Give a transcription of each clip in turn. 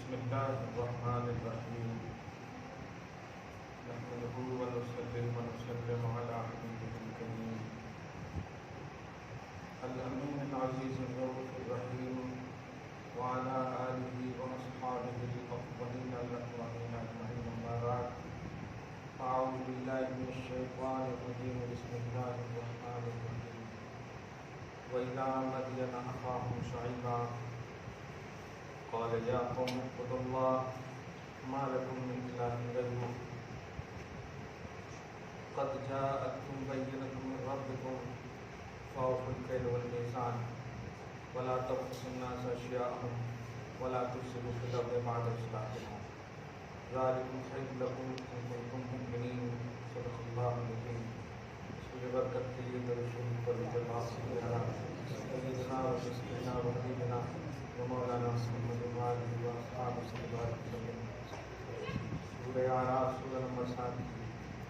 بسم الله الرحمن الرحيم نحمده ونصلي ونسلم على حبيبه الكريم الأمين العزيز الرؤوف الرحيم وعلى آله وأصحابه الأفضلين الأكرمين أجمعين أما بعد أعوذ بالله من الشيطان الرجيم بسم الله الرحمن الرحيم وإلى مدين أخاهم شعيبا قال يا قوم اعبدوا الله ما لكم من إله غيره قد جاءتكم بينة من ربكم فأوفوا الكيل والميزان ولا تبخسوا الناس أشياءهم ولا تفسدوا في الأرض بعد إصلاحها ذلكم خير لكم إن كنتم مؤمنين صدق الله العظيم سورة برکت کے لیے درود شریف پر جماعت سیدنا وسیدنا وحبیبنا ومولانا محمد وآلہ وأصحابہ صلی اللہ علیہ وسلم. سورہ اعراف سورہ نمبر 7 کی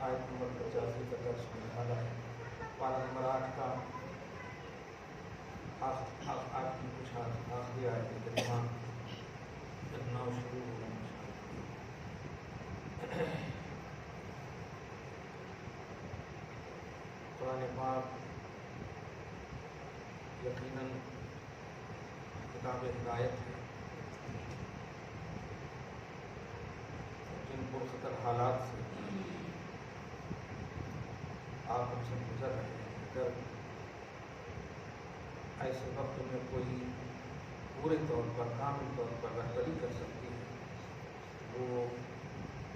آیت نمبر 85 کا درس ہونے والا ہے. پارہ نمبر 8 کا آج کی کچھ آخری آیت کریمہ اتنا شروع ہو گیا. قرآن پاک یقیناً کتاب ہدایت ہے. جن پرخطر حالات سے آپ ہم سے گزر رہے ہیں، اگر ایسے وقت میں کوئی پورے طور پر کامل طور پر رہبری کر سکتی ہے وہ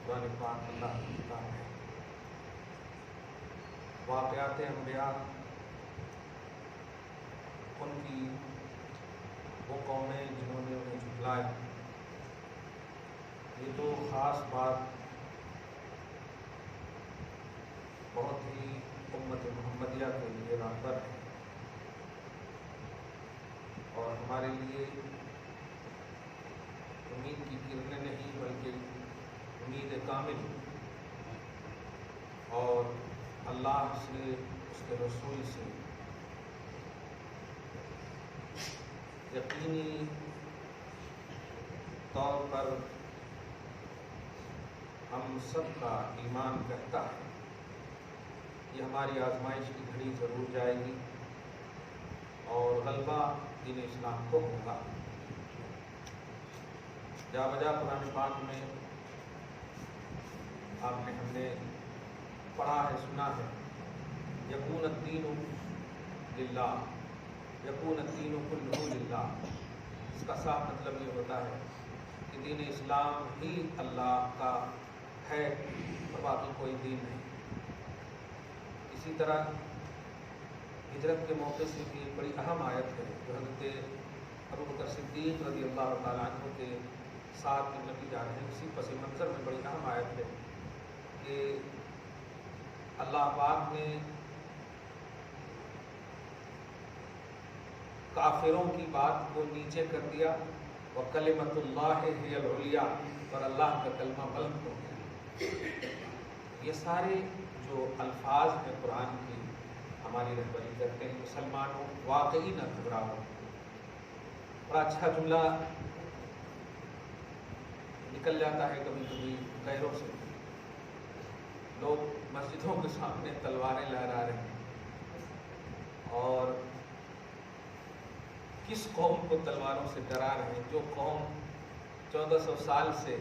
قرآن پاک اللہ کی کتاب ہے. واقعات انبیاء، ان کی وہ قومیں جنہوں نے انہیں جھٹلایا، یہ تو خاص بات بہت ہی امت محمدیہ کے لیے راہبر ہے اور ہمارے لیے امید کی کرنیں نہیں بلکہ امید کامل اور اللہ سے اس کے رسول سے یقینی طور پر ہم سب کا ایمان کہتا ہے یہ ہماری آزمائش کی گھڑی ضرور جائے گی اور غلبہ دین اسلام کو ہوگا. جا بجا قرآن پاک میں ہم نے پڑھا ہے، سنا ہے، یکون الدین للہ، یکون الدین کلہ للہ. اس کا صاف مطلب یہ ہوتا ہے کہ دین اسلام ہی اللہ کا ہے اور باقی کوئی دین نہیں. اسی طرح ہجرت کے موقع سے بھی ایک بڑی اہم آیت ہے جو حضرت ابوبکر صدیق رضی اللہ تعالیٰ عنہ کے ساتھ میں نبی جا رہے ہیں. اسی پس منظر میں بڑی اہم آیت ہے کہ اللہ پاک نے کافروں کی بات کو نیچے کر دیا وَكَلِمَةُ اللَّهِ هِيَ الْعُلْيَا، اور اللہ کا کلمہ بلند ہو گیا. یہ سارے جو الفاظ ہیں قرآن کی ہماری رہبری کرتے ہیں. مسلمانوں واقعی نہ گھبراؤ. بڑا اچھا جملہ نکل جاتا ہے کبھی کبھی غیروں سے. لوگ مسجدوں کے سامنے تلواریں لہرا رہے ہیں اور کس قوم کو تلواروں سے ڈرا رہے ہیں؟ جو قوم 1400 سال سے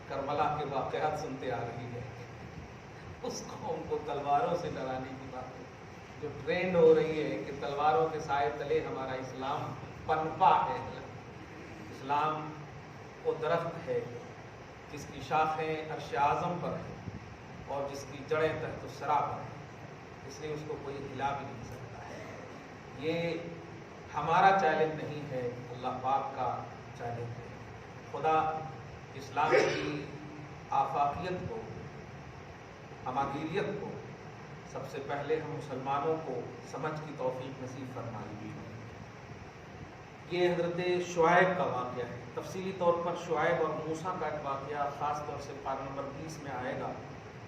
کربلا کے واقعات سنتے آ رہی ہے، اس قوم کو تلواروں سے ڈرانے کی بات ہے. جو ٹرینڈ ہو رہی ہے کہ تلواروں کے سائے تلے ہمارا اسلام پنپا ہے. اسلام وہ درخت ہے جس کی شاخیں عرش اعظم پر ہیں اور جس کی جڑیں تحت الثری پر ہیں، اس لیے اس کو کوئی ہلا بھی نہیں سکتا ہے. یہ ہمارا چیلنج نہیں ہے، اللہ پاک کا چیلنج ہے. خدا اسلام کی آفاقیت کو، ہماگیریت کو سب سے پہلے ہم مسلمانوں کو سمجھ کی توفیق نصیب فرمائے. یہ حضرت شعیب کا واقعہ ہے. تفصیلی طور پر شعیب اور موسیٰ کا ایک واقعہ خاص طور سے پارہ نمبر 20 میں آئے گا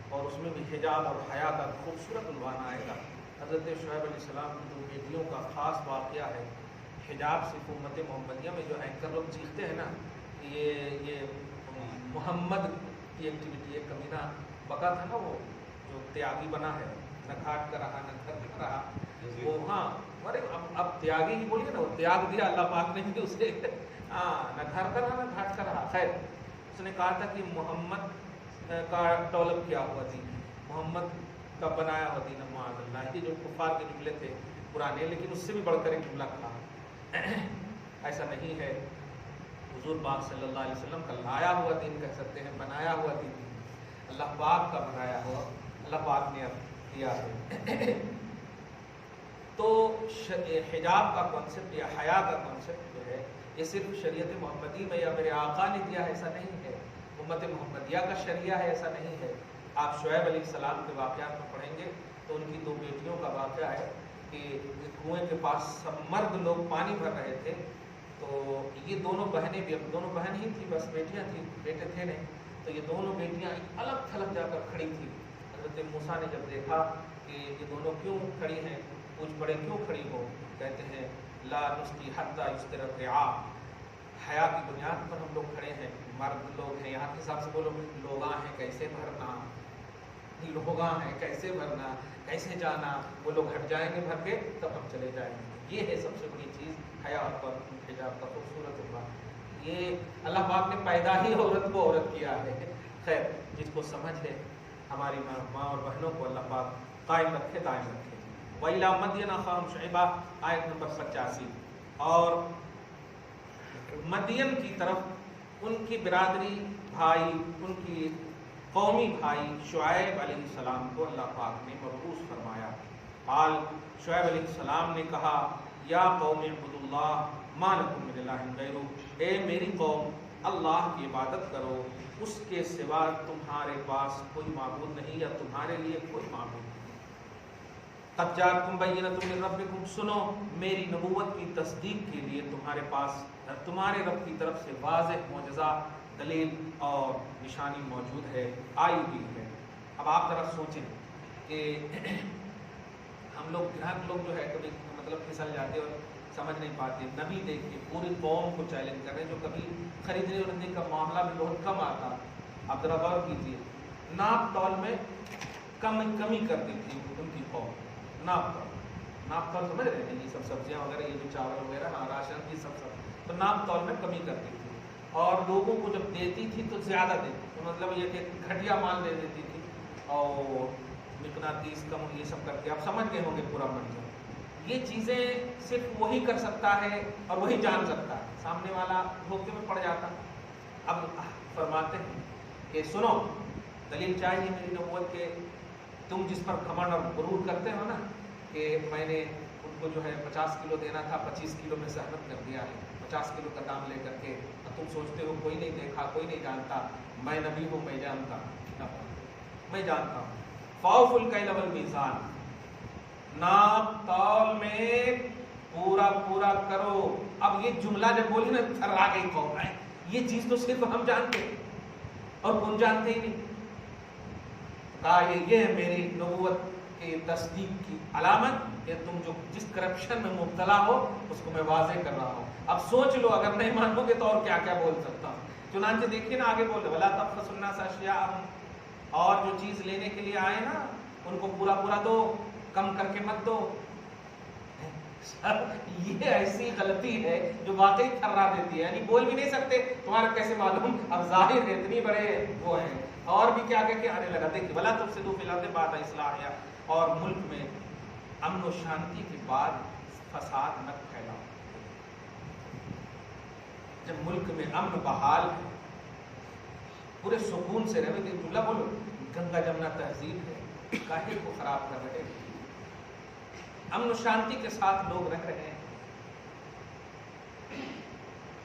اور اس میں بھی حجاب اور حیا کا خوبصورت عنوان آئے گا. حضرت شعیب علیہ السلام کی دو بیٹیوں کا خاص واقعہ ہے. حجاب سے امت محمدیہ میں جو اینکر لوگ چیختے ہیں نا یہ محمد کی ایکٹیویٹی ہے، کمینہ بکا تھا نا وہ جو تیاگی بنا ہے، نہ کھاٹ کر رہا نہ گھر کر رہا وہ، ہاں ارے اب تیاگی ہی بولیے نا، وہ تیاگ دیا اللہ پاک نے بھی اسے، ہاں نہ گھر کر رہا نہ گھاٹ کر رہا. خیر اس نے کہا تھا کہ محمد کا ڈیولپ کیا ہوا دین، محمد کا بنایا ہوا دین معاذ اللہ. یہ جو کفار کے جملے تھے پرانے، لیکن اس سے بھی بڑھ کر ایک جملہ کہا ایسا نہیں ہے. حضور پاک صلی اللہ علیہ وسلم کا لایا ہوا دین کہہ سکتے ہیں، بنایا ہوا دین، اللہ پاک کا بنایا ہوا، اللہ پاک نے دیا ہے. تو حجاب کا کانسیپٹ یا حیا کا کانسیپٹ جو ہے یہ صرف شریعت محمدی میں یا میرے آقا نے دیا ہے ایسا نہیں ہے، امت محمدیہ کا شریعہ ہے ایسا نہیں ہے. آپ شعیب علیہ السلام کے واقعات میں پڑھیں گے تو ان کی 2 بیٹیوں کا واقعہ ہے کہ کنویں کے پاس سب مرد لوگ پانی بھر رہے تھے، تو یہ دونوں بہنیں بھی، اب دونوں بہن ہی تھیں، بس بیٹیاں تھیں، بیٹے تھے نہیں، تو یہ دونوں بیٹیاں الگ تھلگ جا کر کھڑی تھیں. حضرت موسیٰ نے جب دیکھا کہ یہ دونوں کیوں کھڑی ہیں، پوچھ پڑے کیوں کھڑی ہو، کہتے ہیں لا نسقی حتی یصدر الرعاء، حیا کی بنیاد پر ہم لوگ کھڑے ہیں، مرد لوگ ہیں، یہاں کے حساب سے بولو لوگاں ہیں کیسے بھرنا، لوگاں ہیں کیسے بھرنا، کیسے جانا، وہ لوگ ہٹ جائیں گے بھر کے تب ہم چلے جائیں گے. یہ ہے سب سے بڑی چیز حیا اور حجاب کا خوبصورت ہوگا. یہ اللہ پاک نے پیدا ہی عورت کو عورت کیا ہے. خیر جس کو سمجھ ہے، ہماری ماں اور بہنوں کو اللہ پاک قائم رکھے، دائم رکھے. وَإِلَىٰ مَدْيَنَ أَخَاهُمْ شُعَيْبًا آیت نمبر 85. اور مدین کی طرف ان کی برادری بھائی، ان کی قومی بھائی شعیب علیہ السلام کو اللہ پاک نے مبعوث فرمایا. قال شعیب علیہ السلام نے کہا یا قوم اعبدوا اللہ ما لکم من الہ غیرہ، اے میری قوم اللہ کی عبادت کرو، اس کے سوا تمہارے پاس کوئی معبود نہیں یا تمہارے لیے کوئی معبود نہیں. قد جاءتکم بینۃ من ربکم، سنو میری نبوت کی تصدیق کے لیے تمہارے پاس تمہارے رب کی طرف سے واضح معجزہ، دلیل اور نشانی موجود ہے، آئی ہوئی ہے. اب آپ ذرا سوچیں کہ ہم لوگ گراہک لوگ جو ہے کبھی مطلب پھسل جاتے اور سمجھ نہیں پاتے. نبی دیکھیے پوری قوم کو چیلنج کر رہے ہیں، جو کبھی خریدنے ورنے کا معاملہ بھی بہت کم آتا. آپ ذرا غور کیجیے، ناپ تول میں کمی کر دی تھی ان کی قوم. ناپ تول سمجھ رہے ہیں، یہ سب سبزیاں وغیرہ، یہ جو چاول وغیرہ، ہاں راشن کی سب تو ناپ تول میں کمی کرتی تھی، اور لوگوں کو جب دیتی تھی تو زیادہ دیتی تھی، مطلب یہ کہ گھٹیا مال دے دیتی تھی اور مقناطیس کم یہ سب کر کے. آپ سمجھ گئے ہوں گے پورا منظر. یہ چیزیں صرف وہی کر سکتا ہے اور وہی جان سکتا ہے، سامنے والا دھوکے میں پڑ جاتا. اب فرماتے ہیں کہ سنو دلیل چاہیے میری نبوت کے، تم جس پر گھمنڈ اور غرور کرتے ہو نا کہ میں نے ان کو جو ہے 50 کلو دینا تھا، 25 کلو میں زحمت کر دیا ہے، 50 کلو کا دام لے کر کے، اور تم سوچتے ہو کوئی نہیں دیکھا، کوئی نہیں جانتا. میں نبی ہوں، میں جانتا ہوں. فَأَوْفُوا الْكَيْلَ وَالْمِيزَانَ، ناپ تول میں پورا کرو. اب یہ جملہ جب بولی نا تھرا گئی قوم ہے، یہ چیز تو صرف ہم جانتے ہیں اور کون جانتے ہی نہیں. کہا یہ ہے میری نبوت کی تصدیق کی علامت کہ تم جو جس کرپشن میں مبتلا ہو اس کو میں واضح کر رہا ہوں. اب سوچ لو، اگر نہیں مانو گے تو اور کیا کیا بول سکتا ہوں. چنانچہ دیکھیے نا آگے بولے وَلَا تَبْخَسُوا النَّاسَ أَشْيَاءَهُمْ، اور جو چیز لینے کے لیے آئے نا ان کو پورا دو، کم کر کے مت دو. یہ ایسی غلطی ہے جو واقعی تھرا دیتی ہے، یعنی بول بھی نہیں سکتے، تمہارا کیسے معلوم، اب ظاہر ہے اتنی بڑے وہ ہیں. اور بھی کیا کہ آنے لگا. دیکھیے وَلَا تُفْسِدُوا فِي الْأَرْضِ بَعْدَ إِصْلَاحِهَا، اور ملک میں امن و شانتی کے بعد فساد نہ پھیلاؤ. جب ملک میں امن بحال ہے، پورے سکون سے رہے، جملہ بولو گنگا جمنا تہذیب ہے، کاہے کو خراب کر رہے ہیں. امن و شانتی کے ساتھ لوگ رہ رہے ہیں،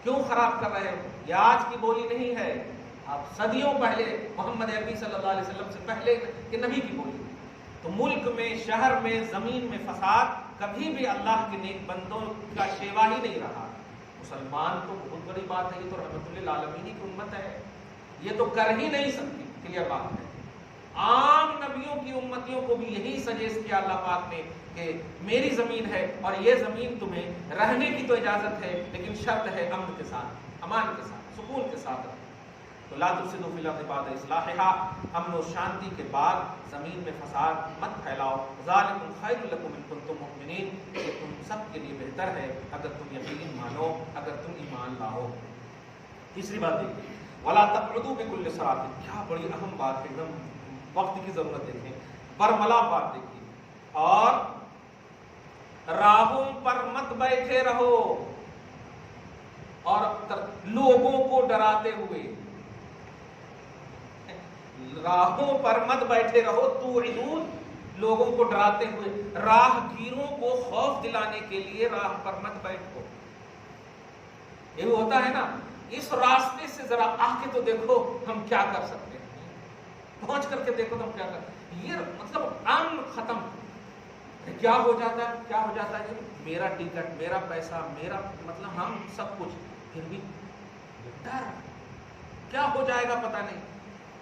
کیوں خراب کر رہے ہیں؟ یہ آج کی بولی نہیں ہے، آپ صدیوں پہلے محمد عربی صلی اللہ علیہ وسلم سے پہلے کے نبی کی بولی. تو ملک میں، شہر میں، زمین میں فساد کبھی بھی اللہ کے نیک بندوں کا شیوا ہی نہیں رہا. مسلمان تو بہت بڑی بات ہے، یہ تو رحمت للعالمین کی امت ہے، یہ تو کر ہی نہیں سکتی. کلیئر بات ہے. عام نبیوں کی امتیوں کو بھی یہی سجیسٹ کیا اللہ پاک نے کہ میری زمین ہے اور یہ زمین تمہیں رہنے کی تو اجازت ہے لیکن شرط ہے امن کے ساتھ. امان کے ساتھ، سکون کے ساتھ رہیں۔ تو لا تفسدوا فی الارض بعد اصلاحها، امن و شانتی کے بعد زمین میں فساد مت پھیلاؤ۔ ذالکم خیر لکم ان کنتم مؤمنین، یہ تم سب کے لیے بہتر ہے اگر تم یقین مانو، اگر تم ایمان لاؤ۔ تیسری بات دیکھیے، ولا تقعدوا بكل صراط، کیا بڑی اہم بات ہے، ایک دم وقت کی ضرورت دیکھیں، برملا بات دیکھیے، اور راہوں پر مت بیٹھے رہو اور لوگوں کو ڈراتے ہوئے، راہوں پر مت بیٹھے رہو، توعدون، لوگوں کو ڈراتے ہوئے، راہ گیروں کو خوف دلانے کے لیے راہ پر مت بیٹھو۔ یہ ہوتا ہے نا، اس راستے سے ذرا آ کے تو دیکھو ہم کیا کر سکتے ہیں، پہنچ کر کے دیکھو تو ہم کیا کر سکتے ہیں، یہ مطلب امن ختم، کیا ہو جاتا ہے، کیا ہو جاتا ہے، میرا ٹکٹ، میرا پیسہ، میرا مطلب ہم سب کچھ، پھر بھی ڈر، کیا ہو جائے گا پتہ نہیں۔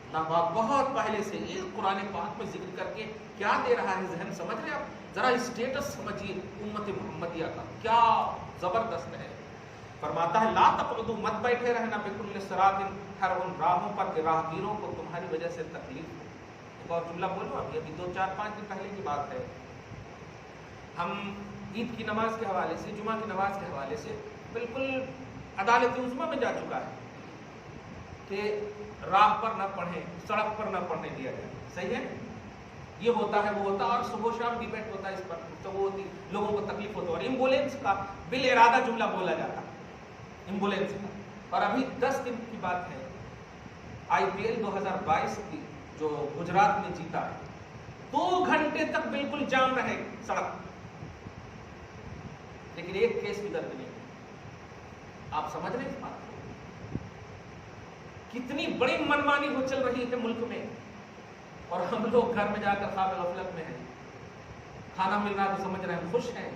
اللہ پاک بہت پہلے سے یہ قرآن پاک میں ذکر کر کے کیا دے رہا ہے، ذہن سمجھ رہے آپ، ذرا اسٹیٹس سمجھیے امت محمدیہ کا کیا زبردست ہے۔ فرماتا ہے لا تقعدوا، مت بیٹھے رہنا، بکل صراط، ہر ان راہوں پر کہ راہگیروں کو تمہاری وجہ سے تکلیف ہو۔ ایک اور جملہ بولو، ابھی 2-4-5 دن پہلے کی بات ہے، ہم عید کی نماز کے حوالے سے، جمعہ کی نماز کے حوالے سے بالکل عدالت عظمیٰ میں جا چکا ہے کہ راہ پر نہ پڑھیں، سڑک پر نہ پڑھنے دیا جائے، صحیح ہے، یہ ہوتا ہے وہ ہوتا ہے، اور صبح شام ڈیبیٹ ہوتا ہے اس پر، تو وہ ہوتی لوگوں کو تکلیف ہوتی ہے، اور ایمبولینس کا بالارادہ جملہ بولا جاتا ہے، ایمبولینس کا۔ اور ابھی 10 دن کی بات ہے، IPL 2022 کی جو گجرات میں جیتا ہے، 2 گھنٹے تک بالکل جام رہے سڑک، لیکن ایک کیس بھی درج نہیں۔ آپ سمجھ رہے ہیں اس بات کو، کتنی بڑی منمانی ہو چل رہی ہے ملک میں، اور ہم لوگ گھر میں جا کر خواب غفلت میں ہیں، کھانا مل رہا تو سمجھ رہے ہیں خوش ہیں۔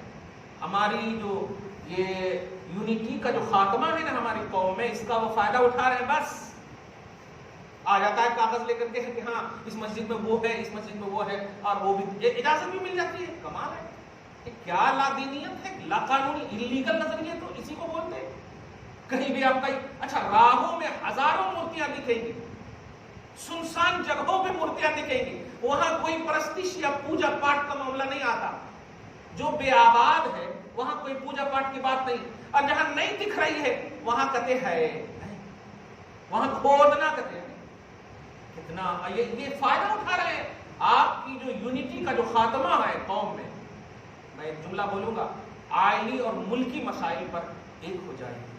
ہماری جو یہ یونٹی کا جو خاتمہ ہے نا ہماری قوم میں، اس کا وہ فائدہ اٹھا رہے ہیں، بس آ جاتا ہے کاغذ لے کر کے کہ ہاں اس مسجد میں وہ ہے، اس مسجد میں وہ ہے، اور وہ بھی اجازت بھی مل جاتی ہے۔ کمال ہے، یہ کیا لا دینیت ہے، لا قانونی، انلیگل نظریے تو اسی کو بولتے ہیں۔ کہیں بھی آپ کا، اچھا راہوں میں ہزاروں مورتیاں دکھیں گی، سنسان جگہوں پہ مورتیاں دکھیں گی، وہاں کوئی پرستش یا پوجا پاٹ کا معاملہ نہیں آتا، جو بے آباد ہے وہاں کوئی پوجا پاٹ کی بات نہیں، اور جہاں نہیں دکھ رہی ہے وہاں کہتے ہیں، وہاں کھودنا کہتے ہیں، کتنا یہ فائدہ اٹھا رہے ہیں آپ کی جو یونٹی کا جو خاتمہ ہے قوم میں۔ میں ایک جملہ بولوں گا، آئلی اور ملکی مسائل پر ایک ہو جائے گی۔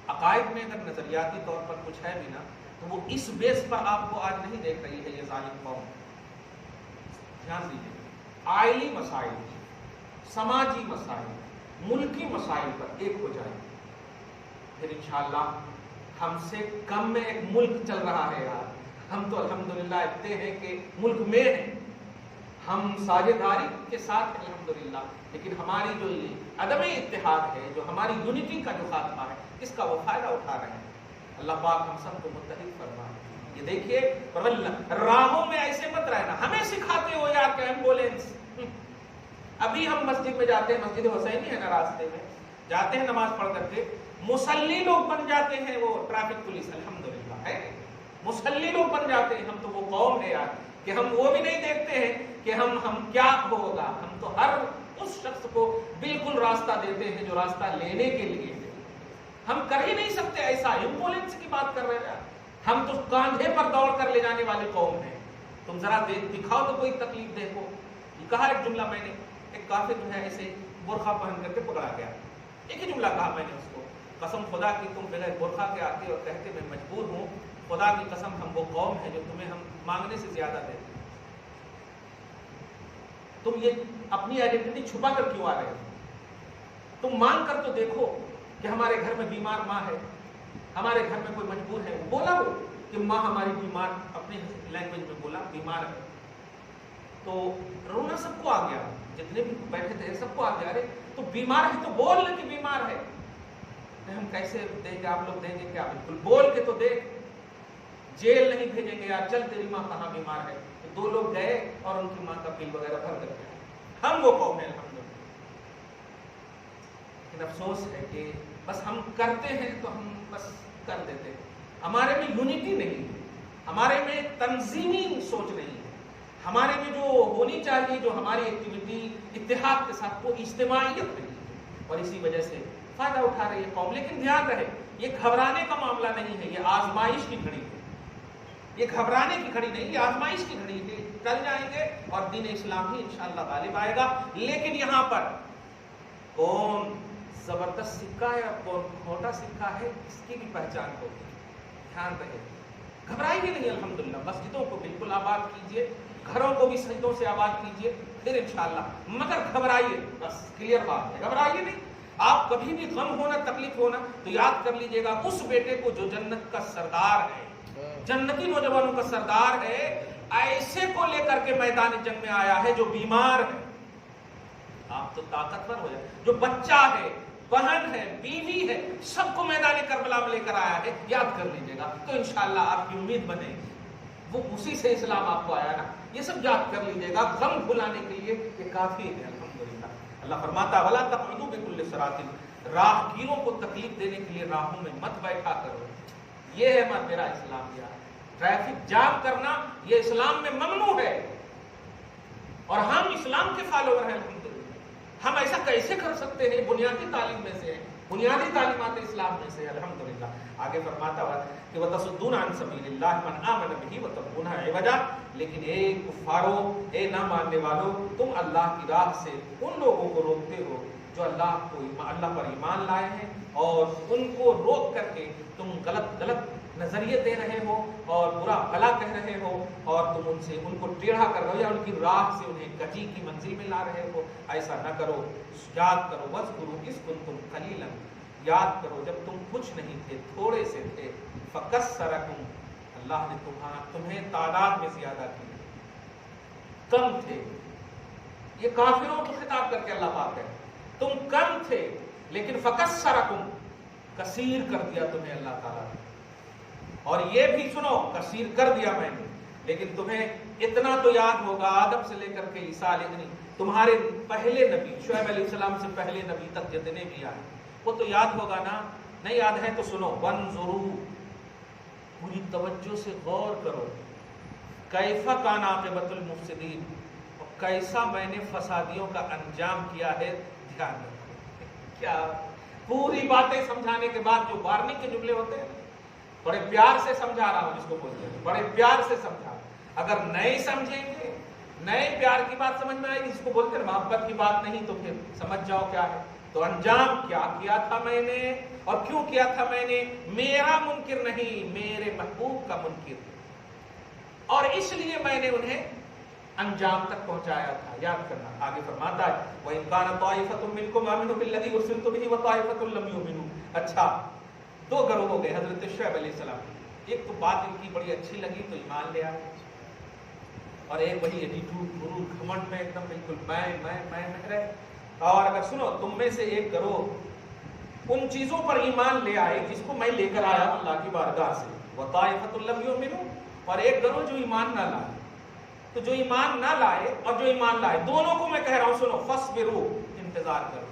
عقائد میں اگر نظریاتی طور پر کچھ ہے بھی نا، تو وہ اس بیس پر آپ کو آج نہیں دیکھ رہی ہے یہ ظالم قوم۔ دھیان دیجیے، آئلی مسائل، سماجی مسائل، ملکی مسائل پر ایک ہو جائے، پھر انشاءاللہ ہم سے کم میں ایک ملک چل رہا ہے یار۔ ہم تو الحمدللہ اتنے ہیں کہ ملک میں ہیں، ہم ساجھیداری کے ساتھ ہیں الحمدللہ، لیکن ہماری جو یہ عدم اتحاد ہے، جو ہماری یونٹی کا جو خاتمہ ہے، اس کا وہ فائدہ اٹھا رہے ہیں۔ اللہ پاک ہم سب کو متحد فرمائے۔ یہ دیکھیے، راہوں میں ایسے مت رہنا، ہمیں سکھاتے ہو یار کہ ایمبولینس۔ ابھی ہم مسجد میں جاتے ہیں، مسجد حسینی ہے نا، راستے میں جاتے ہیں نماز پڑھ کر کے، مصلی لوگ بن جاتے ہیں وہ ٹریفک پولیس، الحمدللہ ہے، مصلی لوگ بن جاتے ہیں۔ ہم تو وہ قوم ہے یار کہ ہم وہ بھی نہیں دیکھتے ہیں کہ ہم کیا ہوگا، ہم تو ہر اس شخص کو بالکل راستہ دیتے ہیں جو راستہ لینے کے لیے ہے۔ ہم کر ہی نہیں سکتے ایسا، ایمبولینس کی بات کر رہے ہیں، ہم تو کاندھے پر دوڑ کر لے جانے والی قوم ہیں۔ تم ذرا دکھاؤ تو کوئی تکلیف دیکھو۔ یہ کہا ایک جملہ میں نے، ایک کافر جو ہے ایسے برقع پہن کر کے پکڑا گیا، ایک ہی جملہ کہا میں نے اس کو، قسم خدا کی تم بغیر برقع کے آتے اور کہتے میں مجبور ہوں، خدا کی قسم ہم وہ قوم ہے جو تمہیں ہم مانگنے سے زیادہ دیتے ہیں، تم یہ اپنی آئیڈینٹی چھپا کر کیوں آ رہے ہو؟ تم مانگ کر تو دیکھو کہ ہمارے گھر میں بیمار ماں ہے، ہمارے گھر میں کوئی مجبور ہے، بولا وہ کہ ماں ہماری بیمار، اپنی لینگویج میں بولا بیمار ہے، تو رونا سب کو آ گیا، جتنے بھی بیٹھے تھے سب کو آ گیا، ارے تو بیمار ہے تو بول نا کہ بیمار ہے، ہم کیسے دیں گے، آپ لوگ دیں گے کیا، بالکل بول کے تو دیکھ، جیل نہیں بھیجیں گے یار، چل تیری ماں کہاں بیمار ہے، تو 2 لوگ گئے اور ان کی ماں کا بل وغیرہ بھر کر کے، ہم وہ قوم ہیں الحمدللہ۔ لیکن لیکن افسوس ہے کہ بس ہم کرتے ہیں تو ہم بس کر دیتے ہیں. ہمارے میں یونٹی نہیں ہے, ہمارے میں تنظیمی سوچ نہیں ہے, ہمارے میں جو ہونی چاہیے جو ہماری ایکٹیویٹی اتحاد کے ساتھ وہ اجتماعیت نہیں ہے, اور اسی وجہ سے فائدہ اٹھا رہی ہے قوم. لیکن دھیان رہے یہ گھبرانے کا معاملہ نہیں ہے, یہ آزمائش کی گھڑی ہے, یہ گھبرانے کی گھڑی نہیں, یہ آزمائش کی گھڑی ہے. ٹل جائیں گے اور دین اسلام ہی انشاءاللہ غالب آئے گا. لیکن یہاں پر کون زبردست سکہ ہے اور کون کھوٹا سکہ ہے اس کی بھی پہچان ہوگی. دھیان رہے, گھبرائیے نہیں. الحمدللہ مسجدوں کو بالکل آباد کیجئے, گھروں کو بھی سجدوں سے آباد کیجئے, پھر انشاءاللہ. مگر گھبرائیے, بس کلیئر بات ہے, گھبرائیے نہیں. آپ کبھی بھی غم ہونا تکلیف ہونا تو یاد کر لیجئے گا اس بیٹے کو جو جنت کا سردار ہے, جنتی نوجوانوں کا سردار ہے, ایسے کو لے کر کے میدان جنگ میں آیا ہے جو بیمار ہے. آپ تو طاقتور ہو جائے, جو بچہ ہے, بہن ہے, بیوی ہے, سب کو میدان کربلا میں لے کر آیا ہے. یاد کر لیجئے گا تو انشاءاللہ آپ کی امید بنے گی. وہ اسی سے اسلام آپ کو آیا نا, یہ سب یاد کر لیجئے گا. غم بھلانے کے لیے یہ کافی ہے. الحمدللہ اللہ فرماتا ولا تقعدوا بكل صراط, راہگیروں کو تکلیف دینے کے لیے راہوں میں مت بیٹھا کرو. یہ ہے میرا اسلام. یار ٹریفک جام کرنا یہ اسلام میں ممنوع ہے, اور ہم اسلام کے فالوور ہیں. الحمدللہ ہم ایسا کیسے کر سکتے ہیں؟ بنیادی تعلیم میں سے ہیں, بنیادی تعلیمات اسلام میں سے. الحمدللہ آگے فرماتا ہوا کہ وتصدون عن سبیل اللہ من آمن بہ وتبغونها عوجا, لیکن اے کفارو, اے نہ ماننے والو, تم اللہ کی راہ سے ان لوگوں کو روکتے ہو جو اللہ پر ایمان لائے ہیں, اور ان کو روک کر کے تم غلط نظریے دے رہے ہو اور برا بھلا کہہ رہے ہو, اور تم ان کو ٹیڑھا کر رہے ہو یا ان کی راہ سے انہیں کجی کی منزل میں لا رہے ہو. ایسا نہ کرو. یاد کرو وذکروا اذ کنتم قلیلا, یاد کرو جب تم کچھ نہیں تھے, تھوڑے سے تھے. فکثرکم, اللہ نے تمہیں تعداد میں زیادہ کی, کم تھے. یہ کافروں کو خطاب کر کے اللہ پاک ہے, تم کم تھے لیکن فکثرکم, کثیر کر دیا تمہیں اللہ تعالیٰ نے. اور یہ بھی سنو, کثیر کر دیا میں نے, لیکن تمہیں اتنا تو یاد ہوگا آدم سے لے کر کے عیسیٰ علیہ, تمہارے پہلے نبی شعیب علیہ السلام سے پہلے نبی تک جتنے بھی آئے وہ تو یاد ہوگا نا. نہیں یاد ہے تو سنو, وانظروا, پوری توجہ سے غور کرو, کیف کان عاقبۃ المفسدین, اور کیسا میں نے فسادیوں کا انجام کیا ہے. دھیان رکھو. کیا پوری باتیں سمجھانے کے بعد جو وارننگ کے جملے ہوتے ہیں, بڑے پیار سے سمجھا رہا ہوں, جس کو بولتے ہیں بڑے پیار سے سمجھا. اگر نہیں سمجھیں گے, نئے پیار کی بات سمجھ میں آئے گی, جس کو بولتے ہیں محبت کی بات نہیں, تو پھر سمجھ جاؤ کیا ہے. تو انجام کیا کیا تھا میں نے اور کیوں کیا تھا میں نے, میرا منکر نہیں, میرے محبوب کا منکر, اور اس لیے میں نے انہیں انجام تک پہنچایا تھا. یاد کرنا. آگے فرماتا ہے وَإِن كَانَ طَائِفَةٌ مِّنكُمْ آمَنُوا بِالَّذِي أُرْسِلْتُ بِهِ وَطَائِفَةٌ لَّمْ يُؤْمِنُوا. اچھا, دو گروہ ہو گئے حضرت شعیب علیہ السلام. ایک تو بات ان کی بڑی اچھی لگی تو ایمان لے آئے, اور ایک بڑی ایٹیٹیوڈ, غرور, گھمنڈ میں ایک دم بالکل میں رہے. اور اگر سنو, تم میں سے ایک گروہ ان چیزوں پر ایمان لے آئے جس کو میں لے کر آیا اللہ کی بارگاہ سے, وَطَائِفَةٌ لَّمْ يُؤْمِنُوا, اور ایک گروہ جو ایمان نہ لائے. تو جو ایمان نہ لائے اور جو ایمان لائے, دونوں کو میں کہہ رہا ہوں سنو, فَاصْبِرُوا, انتظار کرو.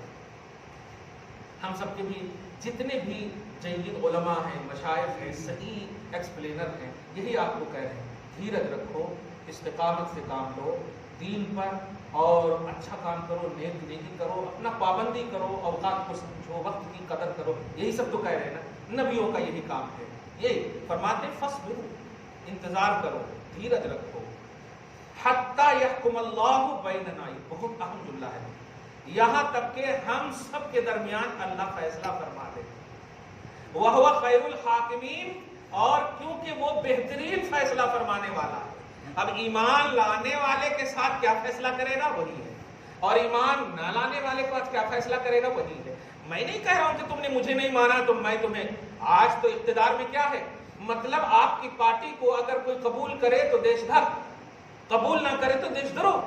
ہم سب کے بھی جتنے بھی جید علماء ہیں, مشائخ ہیں, صحیح ایکسپلینر ہیں, یہی آپ کو کہہ رہے ہیں, دھیرج رکھو, استقامت سے کام لو دین پر, اور اچھا کام کرو, نیکی کرو, اپنا پابندی کرو, اوقات کو سمجھو, وقت کی قدر کرو. یہی سب تو کہہ رہے ہیں نا, نبیوں کا یہی کام ہے. یہی فرماتے ہیں فَاصْبِرُوا, انتظار کرو, دھیرج رکھو, حَتَّى يَحْكُمَ اللَّهُ بَيْنَنَا, بہت اہم جملہ ہے, یہاں تک کہ ہم سب کے درمیان اللہ فیصلہ فرما دے. وَهُوَ خَيْرُ الْحَاكِمِينَ, اور کیونکہ وہ بہترین فیصلہ فرمانے والا ہے. اب ایمان لانے والے کے ساتھ کیا فیصلہ کرے گا وہی ہے, اور ایمان نہ لانے والے کے ساتھ کیا فیصلہ کرے گا وہی ہے. میں نہیں کہہ رہا ہوں کہ تم نے مجھے نہیں مانا تو میں تمہیں, آج تو اقتدار میں کیا ہے, مطلب آپ کی پارٹی کو اگر کوئی قبول کرے تو دیش بھکت, قبول نہ کرے تو دیش دروہ.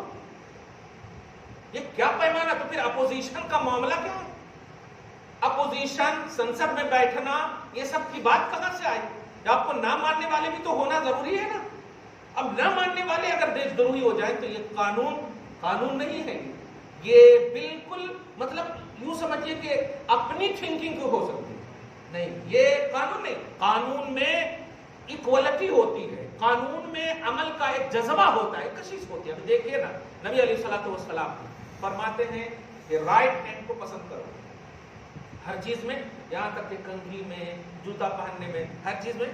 یہ کیا پیمانہ. تو پھر اپوزیشن کا معاملہ کیا ہے؟ اپوزیشن, سنسد میں بیٹھنا, یہ سب کی بات کہاں سے آئی؟ آپ کو نہ ماننے والے بھی تو ہونا ضروری ہے نا. اب نہ ماننے والے اگر دیش دروہی ہو جائیں تو یہ قانون نہیں ہے, یہ بالکل مطلب یوں سمجھیے کہ اپنی تھنکنگ کو ہو سکتی ہے، نہیں، یہ قانون نہیں. قانون میں ایکوالٹی ہوتی ہے، قانون میں عمل کا ایک جذبہ ہوتا ہے، کشش ہوتی ہے. اب دیکھیے نا، نبی علیہ الصلوۃ والسلام فرماتے ہیں کہ رائٹ ہینڈ کو پسند کرو ہر چیز میں، یہاں تک کہ کنگھی میں، جوتا پہننے میں، ہر چیز میں.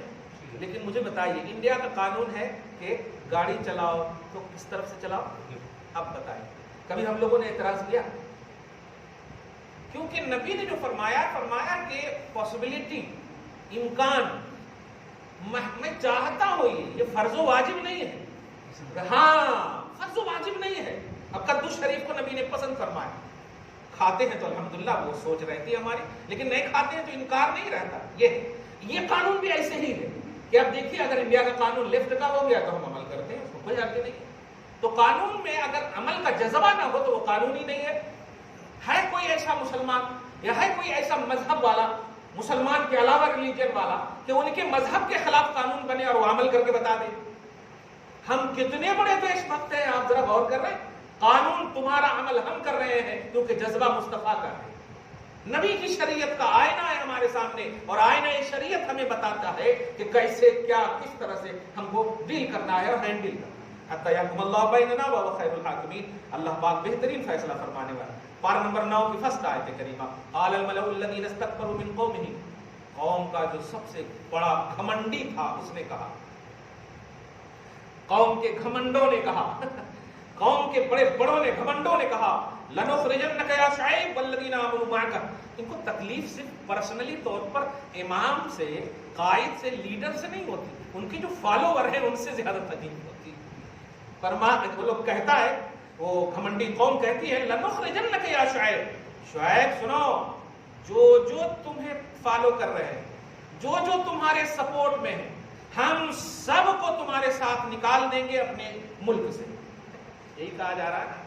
لیکن مجھے بتائیے، انڈیا کا قانون ہے کہ گاڑی چلاؤ تو کس طرف سے چلاؤ؟ اب بتائیے، کبھی ہم لوگوں نے اعتراض کیا؟ کیونکہ نبی نے جو فرمایا کہ پاسبلٹی، امکان، میں چاہتا ہوں، یہ فرض و واجب نہیں ہے. ہاں، فرض و واجب نہیں ہے. اب کدو شریف کو نبی نے پسند فرمایا، کھاتے ہیں تو الحمدللہ وہ سوچ رہتی ہے ہماری، لیکن نہیں کھاتے ہیں تو انکار نہیں رہتا. یہ قانون بھی ایسے ہی ہے کہ اب دیکھیے، اگر انڈیا کا قانون لیفٹ کا ہو گیا تو ہم عمل کرتے ہیں، اس کو کوئی حرج نہیں. تو قانون میں اگر عمل کا جذبہ نہ ہو تو وہ قانون ہی نہیں ہے. ہے کوئی ایسا مسلمان یا ہے کوئی ایسا مذہب والا، مسلمان کے علاوہ ریلیجن والا، کہ ان کے مذہب کے خلاف قانون بنے اور وہ عمل کر کے بتا دے؟ ہم کتنے بڑے دیش بھکت ہیں، آپ ذرا غور کر رہے ہیں. قانون تمہارا، عمل ہم کر رہے ہیں کیونکہ جذبہ مصطفیٰ کا ہے. نبی کی شریعت کا آئینہ ہے ہمارے سامنے، اور آئینہ شریعت ہمیں بتاتا ہے کہ کیسے، کیا، کس طرح سے ہم کو ڈیل کرنا ہے اور ہینڈل کرنا ہے. حتی یحکم اللہ بیننا وہو خیر الحاکمین. اللہ پاک بہترین فیصلہ فرمانے والا. پارہ نمبر 9 کی فرسٹ آیت کریمہ. قال الملأ الذین استکبروا من قومہ، قوم کا جو سب سے بڑا گھمنڈی تھا اس نے کہا، قوم کے گھمنڈوں نے کہا، قوم کے بڑے بڑوں نے، گھمنڈوں نے کہا، لَنُخْرِجَنَّكَ يَا شُعَيْبُ وَالَّذِينَ آمَنُوا مَعَكَ. ان کو تکلیف صرف پرسنلی طور پر امام سے، قائد سے، لیڈر سے نہیں ہوتی، ان کی جو فالوور ہیں ان سے زیادہ تکلیف ہوتی. وہ لوگ کہتا ہے، وہ گھمنڈی قوم کہتی ہے، لَنُخْرِجَنَّكَ يَا شُعَيْبُ، شعیب سنو، جو تمہیں فالو کر رہے ہیں، جو تمہارے سپورٹ میں ہیں، ہم سب کو تمہارے ساتھ نکال دیں گے اپنے ملک سے. یہی کہا جا رہا ہے نا.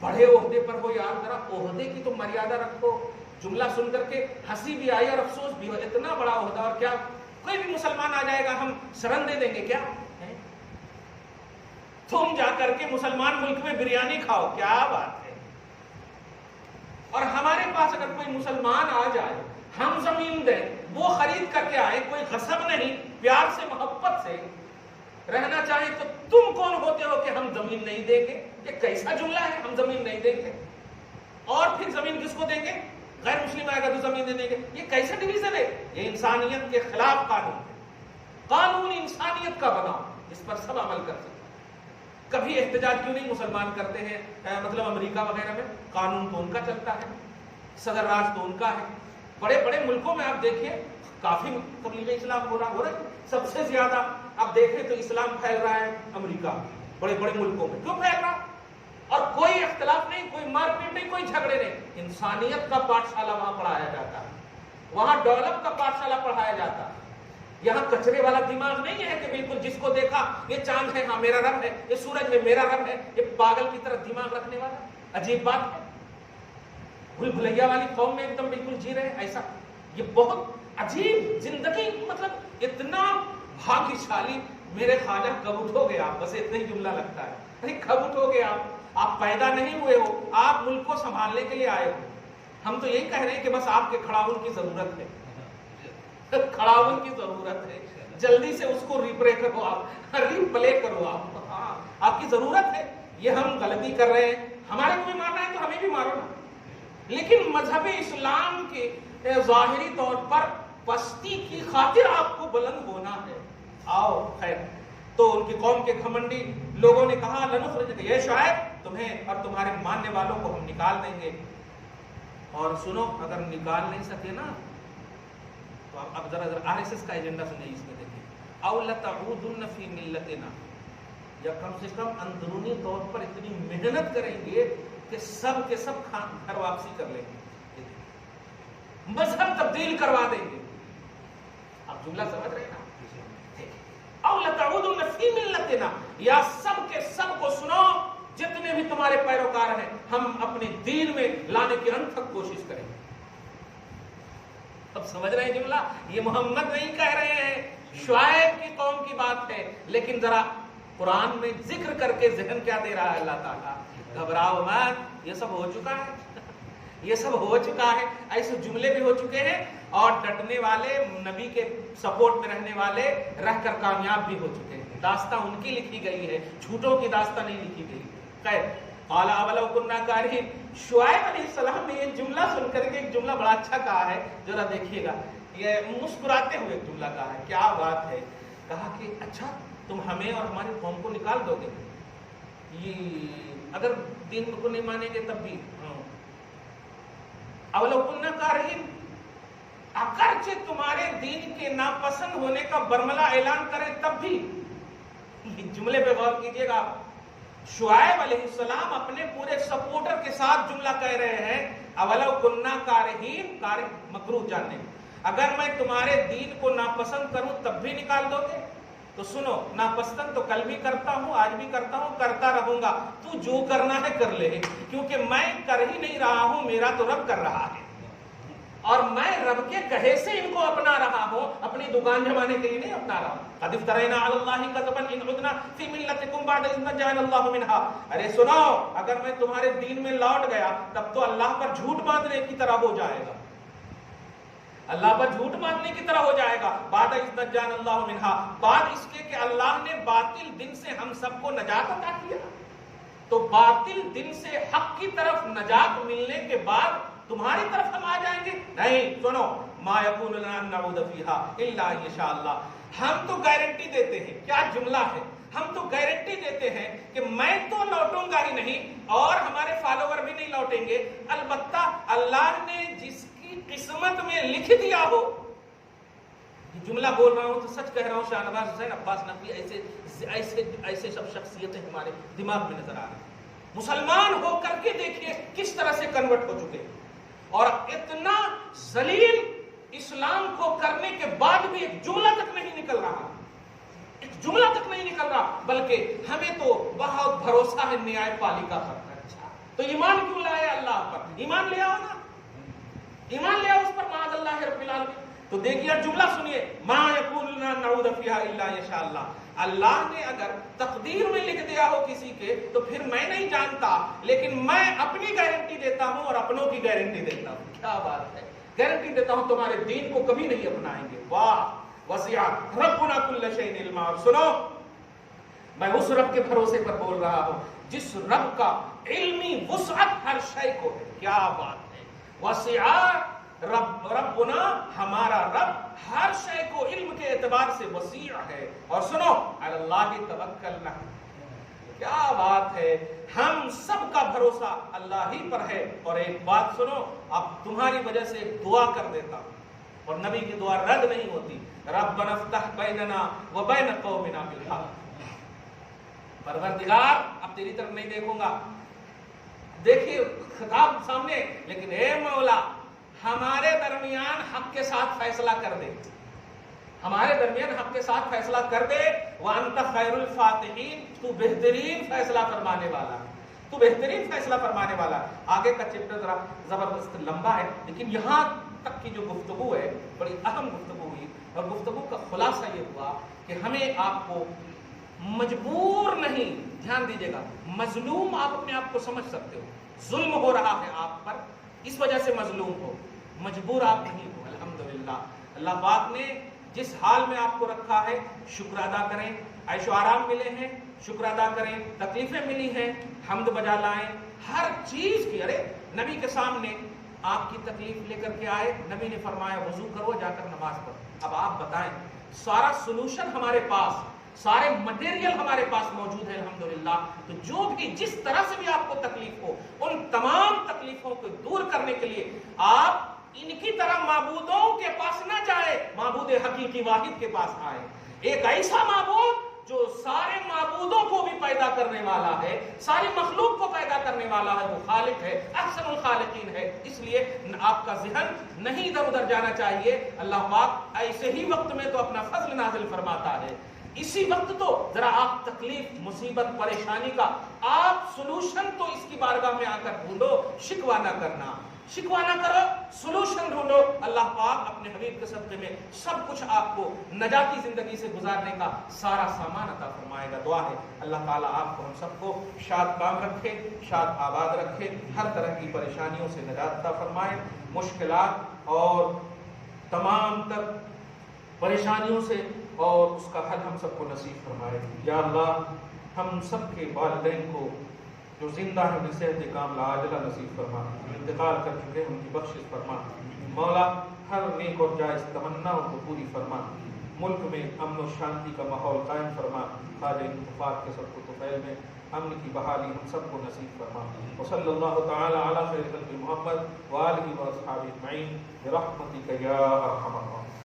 بڑے عہدے پر ہو یار، ذرا عہدے کی تو مریادہ رکھو. جملہ سن کر کے ہنسی بھی آئی اور افسوس بھی ہو، اتنا بڑا عہدہ، اور کیا کوئی بھی مسلمان آ جائے گا ہم شرن دے دیں گے کیا؟ تم جا کر کے مسلمان ملک میں بریانی کھاؤ، کیا بات ہے. اور ہمارے پاس اگر کوئی مسلمان آ جائے، ہم زمین دیں، وہ خرید کر کے آئے، کوئی غصب نہیں، پیار سے، محبت سے رہنا چاہے، تو تم کون ہوتے ہو کہ ہم زمین نہیں دیں گے؟ یہ کیسا جملہ ہے، ہم زمین نہیں دیں گے؟ اور پھر زمین کس کو دیں گے؟ غیر مسلم آئے گا تو زمین دے دیں گے. یہ کیسا ڈویژن ہے؟ یہ انسانیت کے خلاف قانون ہے. قانون انسانیت کا بناؤ، اس پر سب عمل کر سکتے. کبھی احتجاج کیوں نہیں مسلمان کرتے ہیں؟ مطلب امریکہ وغیرہ میں قانون تو ان کا چلتا ہے، صدر راج تو ان کا ہے. بڑے بڑے ملکوں میں آپ دیکھیے کافی تبلیغ اسلام ہو رہا ہے. سب سے زیادہ آپ دیکھیں تو اسلام پھیل رہا ہے امریکہ، بڑے بڑے ملکوں میں. کیوں پھیل رہا؟ اور کوئی اختلاف نہیں، کوئی مار پیٹ نہیں، کوئی جھگڑے نہیں. انسانیت کا پاٹھشالہ وہاں پڑھایا جاتا ہے، وہاں ڈیولپ کا پاٹھشالہ پڑھایا جاتا ہے. یہاں کچرے والا دماغ نہیں ہے کہ بالکل جس کو دیکھا یہ چاند ہے، ہاں میرا رب ہے، یہ سورج ہے میرا رب ہے. یہ پاگل کی طرح دماغ رکھنے والا عجیب بات ہے. بھول بھلیا والی قوم میں ایک دم بالکل جی رہے ہیں ایسا. یہ بہت عجیب زندگی، مطلب اتنا بھاگیشالی. میرے خواجہ کب اٹھو گے آپ؟ بس اتنا ہی جملہ لگتا ہے. ارے کب اٹھو گے آپ پیدا نہیں ہوئے ہو، آپ ملک کو سنبھالنے کے لیے آئے ہو. ہم تو یہی کہہ رہے ہیں کہ بس آپ کے کھڑاون کی ضرورت ہے، کھڑاون کی ضرورت ہے. جلدی سے اس کو ریپلے کرو، آپ ریپلے کرو، آپ کی ضرورت ہے. یہ ہم غلطی کر رہے ہیں، ہمارے کو بھی مارنا ہے تو ہمیں بھی مارو نا. لیکن مذہب اسلام کے ظاہری طور پر پستی کی خاطر آپ کو بلند ہونا ہے. آؤ خیر. تو ان کی قوم کے گھمنڈی لوگوں نے کہا، لنخرجک، یہ شاید تمہیں اور تمہارے ماننے والوں کو ہم نکال دیں گے. اور سنو، اگر نکال نہیں سکے نا تو اب ذرا RSS کا ایجنڈا سنیں. اس میں دیکھیں، او لتعودن فی ملتنا، یا کم سے کم اندرونی طور پر اتنی محنت کریں گے کہ سب کے سب گھر واپسی کر لیں گے، مذہب تبدیل کروا دیں گے. آپ جملہ سمجھ رہے ہیں نا؟ او لتعودن فی ملتنا، یا سب کے سب کو سنو، جتنے بھی تمہارے پیروکار ہیں، ہم اپنے دین میں لانے کی انتھک کوشش کریں گے. اب سمجھ رہے ہیں جملہ؟ یہ محمد نہیں کہہ رہے ہیں، شعیب کی قوم کی بات ہے. لیکن ذرا قرآن میں ذکر کر کے ذہن کیا دے رہا ہے اللہ تعالیٰ؟ گھبراؤ مت، یہ سب ہو چکا ہے. یہ سب ہو چکا ہے، ایسے جملے بھی ہو چکے ہیں، اور ڈٹنے والے، نبی کے سپورٹ میں رہنے والے رہ کر کامیاب بھی ہو چکے ہیں۔ داستان ان کی لکھی گئی ہے، جھوٹوں کی داستان نہیں لکھی گئی۔ خیر، قال اولو کنا کارہین، شعیب علیہ السلام نے یہ جملہ سن کر کے ایک جملہ بڑا اچھا کہا ہے، ذرا دیکھیے گا، یہ مسکراتے ہوئے ایک جملہ کہا ہے، کیا بات ہے، کہا کہ اچھا تم ہمیں اور ہماری قوم کو نکال دو گے، یہ اگر دین کو نہیں مانیں گے تب بھی، اولو کنا کارہین، اگرچہ تمہارے دین کے ناپسند ہونے کا برملا اعلان کریں تب بھی۔ جملے پہ غور کیجئے گا، شعیب علیہ السلام اپنے پورے سپورٹر کے ساتھ جملہ کہہ رہے ہیں، اولو کنا کارہین، کارہ مکروہ جاننے، اگر میں تمہارے دین کو ناپسند کروں تب بھی نکال دو گے؟ تو سنو، ناپسند تو کل بھی کرتا ہوں، آج بھی کرتا ہوں، کرتا رہوں گا، تو جو کرنا ہے کر لے، کیونکہ میں کر ہی نہیں رہا ہوں، میرا تو رب کر رہا ہے، اور میں رب کے کہے سے ان کو اپنا رہا ہوں، اپنی دکان جمانے کے لیے نہیں اپنا رہا ہوں۔ قد افترینا علی اللہ کذبا ان عدنا فی ملتکم بعد اذ نجانا اللہ منها، ارے سنو، اگر میں تمہارے دین میں لوٹ گیا تب تو اللہ پر جھوٹ باندھنے کی طرح ہو جائے گا، اللہ پر جھوٹ باندھنے کی طرح ہو جائے گا۔ بعد اذ نجانا اللہ منها، بعد اس کے کہ اللہ نے باطل دن سے ہم سب کو نجات عطا کیا، تو باطل دن سے حق کی طرف نجات ملنے کے بعد تمہاری طرف ہم آ جائیں گے؟ نہیں، سنو، ما یکون لنا ان نعود فیہا الا ان یشاء اللہ، ہم تو گارنٹی دیتے ہیں، کیا جملہ ہے، ہم تو گارنٹی دیتے ہیں کہ میں تو لوٹوں گا ہی نہیں اور ہمارے فالوور بھی نہیں لوٹیں گے، البتہ اللہ نے جس کی قسمت میں لکھ دیا ہو۔ یہ جملہ بول رہا ہوں تو سچ کہہ رہا ہوں، شاہ نواز حسین عباس نقوی ایسے سب شخصیتیں ہمارے دماغ میں نظر آ رہی ہیں۔ مسلمان ہو کر کے دیکھیے کس طرح سے کنورٹ ہو چکے ہیں، اور اتنا ذلیل اسلام کو کرنے کے بعد بھی ایک جملہ تک نہیں نکل رہا، ایک جملہ تک نہیں نکل رہا، بلکہ ہمیں تو بہت بھروسہ ہے نیائے پالیکا پر۔ اچھا تو ایمان کیوں لائے اللہ پر؟ ایمان لے آؤ نا، ایمان لے آؤ اس پر، معاذ اللہ رب العالمین۔ تو دیکھیے جملہ سنیے، ما یکون لنا نعوذ فیہا الا یشاء اللہ، اللہ نے اگر تقدیر میں لکھ دیا ہو کسی کے تو پھر میں نہیں جانتا، لیکن میں اپنی گارنٹی دیتا ہوں اور اپنوں کی گارنٹی دیتا ہوں۔ کیا بات ہے، گارنٹی دیتا ہوں تمہارے دین کو کبھی نہیں اپنائیں گے۔ واہ، وسع ربنا کل شیء علما۔ سنو، میں اس رب کے بھروسے پر بول رہا ہوں جس رب کا علمی وسعت ہر شے کو ہے۔ کیا بات ہے، وسع ربنا، ہمارا رب ہر شے کو علم کے اعتبار سے وسیع ہے۔ اور سنو، علی اللہ توکلنا، کیا بات ہے، ہم سب کا بھروسہ اللہ ہی پر ہے۔ اور ایک بات سنو، اب تمہاری وجہ سے ایک دعا کر دیتا ہوں، اور نبی کی دعا رد نہیں ہوتی، ربنا افتح بیننا وبین قومنا بالحق، پروردگار اب تیری طرف نہیں دیکھوں گا، دیکھیے خطاب سامنے، لیکن اے مولا ہمارے درمیان حق کے ساتھ فیصلہ کر دے، ہمارے درمیان حق کے ساتھ فیصلہ کر دے۔ وانت خیر الفاتحین، تو بہترین فیصلہ فرمانے والا، تو بہترین فیصلہ فرمانے والا۔ آگے کا چیپٹر ذرا زبردست لمبا ہے، لیکن یہاں تک کی جو گفتگو ہے بڑی اہم گفتگو ہوئی، اور گفتگو کا خلاصہ یہ ہوا کہ ہمیں آپ کو مجبور نہیں، دھیان دیجیے گا، مظلوم آپ اپنے آپ کو سمجھ سکتے ہو، ظلم ہو رہا ہے آپ پر، اس وجہ سے مظلوم ہو، مجبور آپ نہیں ہو۔ الحمدللہ اللہ پاک نے جس حال میں آپ کو رکھا ہے شکر ادا کریں، عیش و آرام ملے ہیں شکر ادا کریں، تکلیفیں ملی ہیں حمد بجا لائیں، ہر چیز کی۔ ارے نبی کے سامنے آپ کی تکلیف لے کر کے آئے، نبی نے فرمایا وضو کرو، جا کر نماز پڑھو۔ اب آپ بتائیں، سارا سولوشن ہمارے پاس، سارے مٹیریل ہمارے پاس موجود ہے الحمدللہ، تو جو بھی جس طرح سے بھی آپ کو تکلیف ہو، ان تمام تکلیفوں کو دور کرنے کے لیے آپ ان کی طرح معبودوں کے پاس نہ جائے، معبود حقیقی واحد کے پاس آئے، ایک ایسا معبود جو سارے معبودوں کو بھی پیدا کرنے والا ہے، ساری مخلوق کو پیدا کرنے والا ہے، وہ خالق ہے، احسن الخالقین ہے۔ اس لیے آپ کا ذہن نہیں ادھر ادھر جانا چاہیے، اللہ پاک ایسے ہی وقت میں تو اپنا فضل نازل فرماتا ہے، اسی وقت تو ذرا آپ تکلیف، مصیبت، پریشانی کا آپ سولوشن تو اس کی بارگاہ میں آ کر ڈھونڈو، شکوہ نہ کرنا۔ شکوہ نہ کرو، سولوشن ڈھونڈو. اللہ پاک اپنے حبیب کے صدقے میں سب کچھ آپ کو نجاتی زندگی سے گزارنے کا سارا سامان عطا فرمائے گا. دعا ہے اللہ تعالیٰ آپ کو ہم سب کو شاد کام رکھے، شاد آباد رکھے، ہر طرح کی پریشانیوں سے نجات عطا فرمائے، مشکلات اور تمام تر پریشانیوں سے اور اس کا حل ہم سب کو نصیب فرمائے. یا اللہ ہم سب کے والدین کو جو زندہ ہیں انہیں صحت کاملہ عاجلہ نصیب فرما، انتقال کر چکے ان کی بخشش فرما. مولا ہر نیک اور جائز تمناؤں کو پوری فرما. ملک میں امن و شانتی کا ماحول قائم فرما. خواجہ اتفاق کے سب کو طفیل میں امن کی بحالی ہم سب کو نصیب فرما. وصلی اللہ تعالی علی خیر خلق محمد وآلہ واصحابہ اجمعین برحمتک یا ارحم الراحمین.